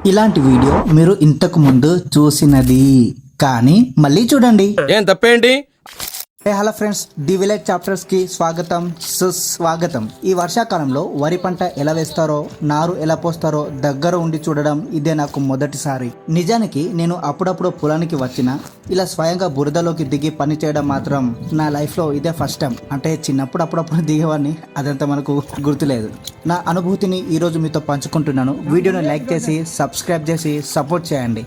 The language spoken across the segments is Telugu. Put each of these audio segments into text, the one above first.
ఇలాంటి వీడియో మీరు ఇంతకు ముందు చూసినది కానీ మళ్ళీ చూడండి. ఏం తప్పేంటి? Hello friends, the village chapters కి స్వాగతం, సుస్వాగతం. ఈ వర్షాకాలంలో వరి పంట ఎలా వేస్తారో, నారు ఎలా పోస్తారో దగ్గర ఉండి చూడడం ఇదే నాకు మొదటిసారి. నిజానికి నేను అప్పుడప్పుడు పొలానికి వచ్చిన ఇలా స్వయంగా బురదలోకి దిగి పని చేయడం మాత్రం నా లైఫ్లో ఇదే ఫస్ట్ టైం. అంటే చిన్నప్పుడు అప్పుడప్పుడు దిగేవాడిని, అదంతా మనకు గుర్తులేదు. నా అనుభూతిని ఈరోజు మీతో పంచుకుంటున్నాను. వీడియోని లైక్ చేసి సబ్స్క్రైబ్ చేసి సపోర్ట్ చేయండి.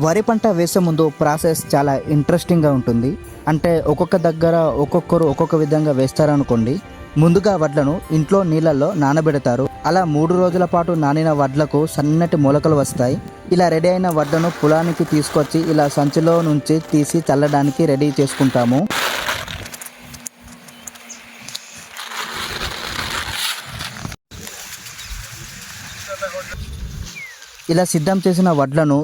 వరి పంట వేసే ముందు ప్రాసెస్ చాలా ఇంట్రెస్టింగ్గా ఉంటుంది. అంటే ఒక్కొక్క దగ్గర ఒక్కొక్కరు ఒక్కొక్క విధంగా వేస్తారనుకోండి. ముందుగా వడ్లను ఇంట్లో నీళ్ళల్లో నానబెడతారు. అలా 3 రోజుల పాటు నానిన వడ్లకు సన్నటి మొలకలు వస్తాయి. ఇలా రెడీ అయిన వడ్లను పొలానికి తీసుకొచ్చి ఇలా సంచిలో నుంచి తీసి చల్లడానికి రెడీ చేసుకుంటాము. ఇలా సిద్ధం చేసిన వడ్లను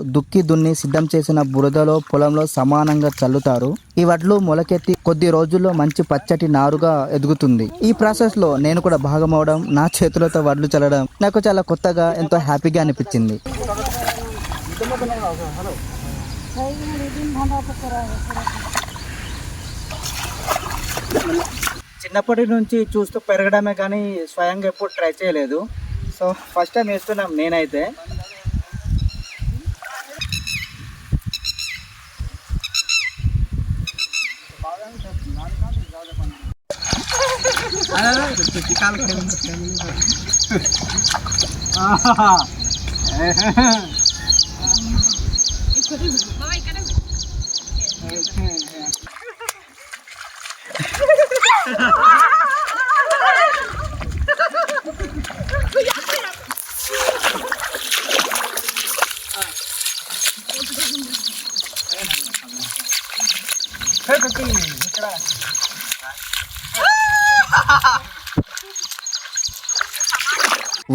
దున్ని సిద్ధం చేసిన బురదలో పొలంలో సమానంగా చల్లుతారు. ఈ వడ్లు మొలకెత్తి కొద్ది రోజుల్లో మంచి పచ్చటి నారుగా ఎదుగుతుంది. ఈ ప్రాసెస్ లో నేను కూడా భాగమవడం, నా చేతులతో వడ్లు చల్లడం నాకు చాలా కొత్తగా, ఎంతో హ్యాపీగా అనిపించింది. చిన్నప్పటి నుంచి చూస్తూ పెరగడమే కానీ స్వయంగా ఎప్పుడు ట్రై చేయలేదు. సో ఫస్ట్ టైం వేస్తున్నాం నేనైతే.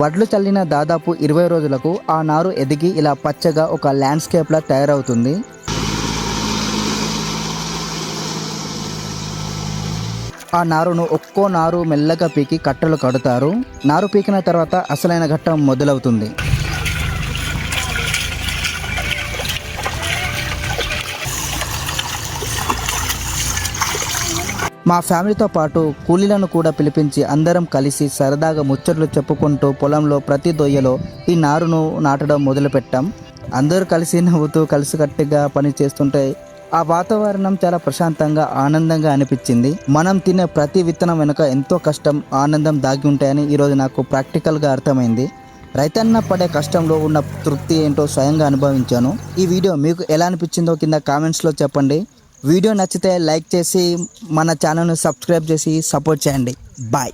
వడ్లు చల్లిన దాదాపు 20 రోజులకు ఆ నారు ఎదిగి ఇలా పచ్చగా ఒక ల్యాండ్స్కేప్ లా తయారవుతుంది. ఆ నారును ఒక్కో నారు మెల్లగా పీకి కట్టలు కడతారు. నారు పీకిన తర్వాత అసలైన ఘట్టం మొదలవుతుంది. మా ఫ్యామిలీతో పాటు కూలీలను కూడా పిలిపించి అందరం కలిసి సరదాగా ముచ్చట్లు చెప్పుకుంటూ పొలంలో ప్రతి దొయ్యలో ఈ నారును నాటడం మొదలుపెట్టాం. అందరూ కలిసి నవ్వుతూ కలిసికట్టుగా పని చేస్తుంటే ఆ వాతావరణం చాలా ప్రశాంతంగా, ఆనందంగా అనిపించింది. మనం తినే ప్రతి విత్తనం వెనుక ఎంతో కష్టం, ఆనందం దాగి ఉంటాయని ఈరోజు నాకు ప్రాక్టికల్గా అర్థమైంది. రైతన్న పడే కష్టంలో ఉన్న తృప్తి ఏంటో స్వయంగా అనుభవించాను. ఈ వీడియో మీకు ఎలా అనిపించిందో కింద కామెంట్స్లో చెప్పండి. వీడియో నచ్చితే లైక్ చేసి మన ఛానల్ను సబ్స్క్రైబ్ చేసి సపోర్ట్ చేయండి. బాయ్.